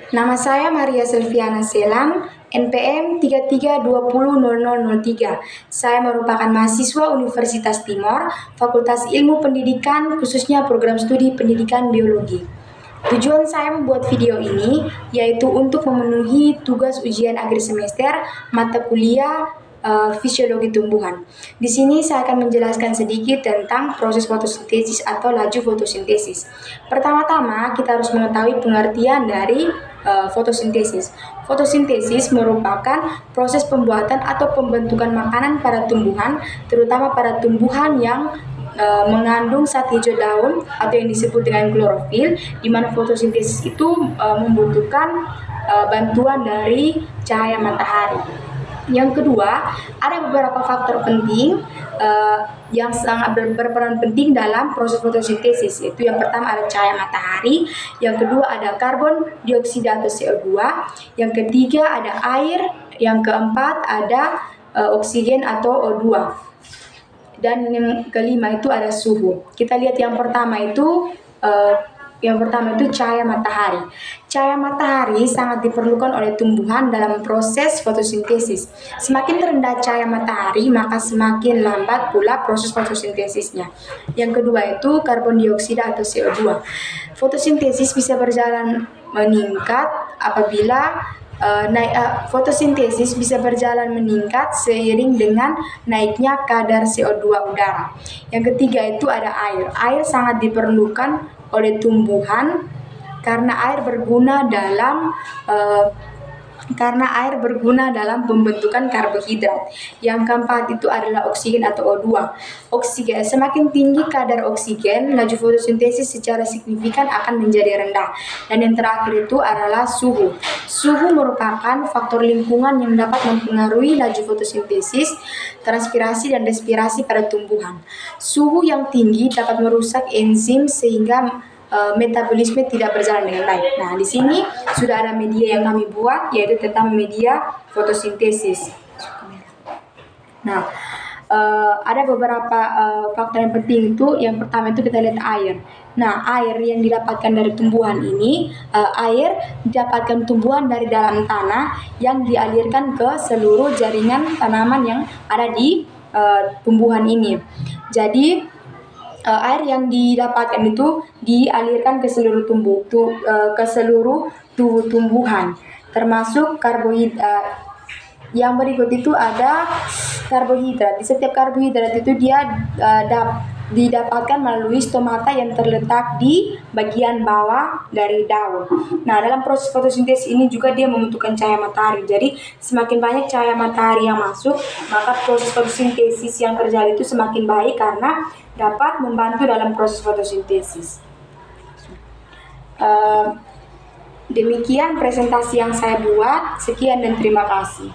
Nama saya Maria Selviana Selang, NPM 33200003. Saya merupakan mahasiswa Universitas Timor, Fakultas Ilmu Pendidikan, khususnya program studi Pendidikan Biologi. Tujuan saya membuat video ini yaitu untuk memenuhi tugas ujian akhir semester mata kuliah fisiologi tumbuhan. Di sini saya akan menjelaskan sedikit tentang proses fotosintesis atau laju fotosintesis. Pertama-tama kita harus mengetahui pengertian dari fotosintesis. Fotosintesis merupakan proses pembuatan atau pembentukan makanan pada tumbuhan, terutama pada tumbuhan yang mengandung zat hijau daun atau yang disebut dengan klorofil, di mana fotosintesis itu membutuhkan bantuan dari cahaya matahari. Yang kedua, ada beberapa faktor penting yang sangat berperan penting dalam proses fotosintesis. Yaitu yang pertama ada cahaya matahari, yang kedua ada karbon dioksida atau CO2, yang ketiga ada air, yang keempat ada oksigen atau O2. Dan yang kelima itu ada suhu. Kita lihat yang pertama itu cahaya matahari. Cahaya matahari sangat diperlukan oleh tumbuhan dalam proses fotosintesis. Semakin rendah cahaya matahari, maka semakin lambat pula proses fotosintesisnya. Yang kedua itu karbon dioksida atau CO2. Fotosintesis bisa berjalan meningkat apabila fotosintesis bisa berjalan meningkat seiring dengan naiknya kadar CO2 udara. Yang ketiga itu ada air. Air sangat diperlukan oleh tumbuhan karena air berguna dalam pembentukan karbohidrat. Yang keempat itu adalah oksigen atau O2. Oksigen, semakin tinggi kadar oksigen, laju fotosintesis secara signifikan akan menjadi rendah. Dan yang terakhir itu adalah suhu. Suhu merupakan faktor lingkungan yang dapat mempengaruhi laju fotosintesis, transpirasi dan respirasi pada tumbuhan. Suhu yang tinggi dapat merusak enzim sehingga metabolisme tidak berjalan dengan baik. Nah, di sini sudah ada media yang kami buat, yaitu tentang media fotosintesis. Nah, ada beberapa faktor yang penting itu. Yang pertama itu kita lihat air. Nah, air yang didapatkan dari tumbuhan ini, air didapatkan tumbuhan dari dalam tanah yang dialirkan ke seluruh jaringan tanaman yang ada di tumbuhan ini. Jadi air yang didapatkan itu dialirkan ke seluruh tubuh tumbuhan, termasuk karbohidrat. Yang berikut itu ada karbohidrat. Di setiap karbohidrat itu dia didapatkan melalui stomata yang terletak di bagian bawah dari daun. Nah, dalam proses fotosintesis ini juga dia membutuhkan cahaya matahari. Jadi semakin banyak cahaya matahari yang masuk, maka proses fotosintesis yang terjadi itu semakin baik karena dapat membantu dalam proses fotosintesis. Demikian presentasi yang saya buat. Sekian dan terima kasih.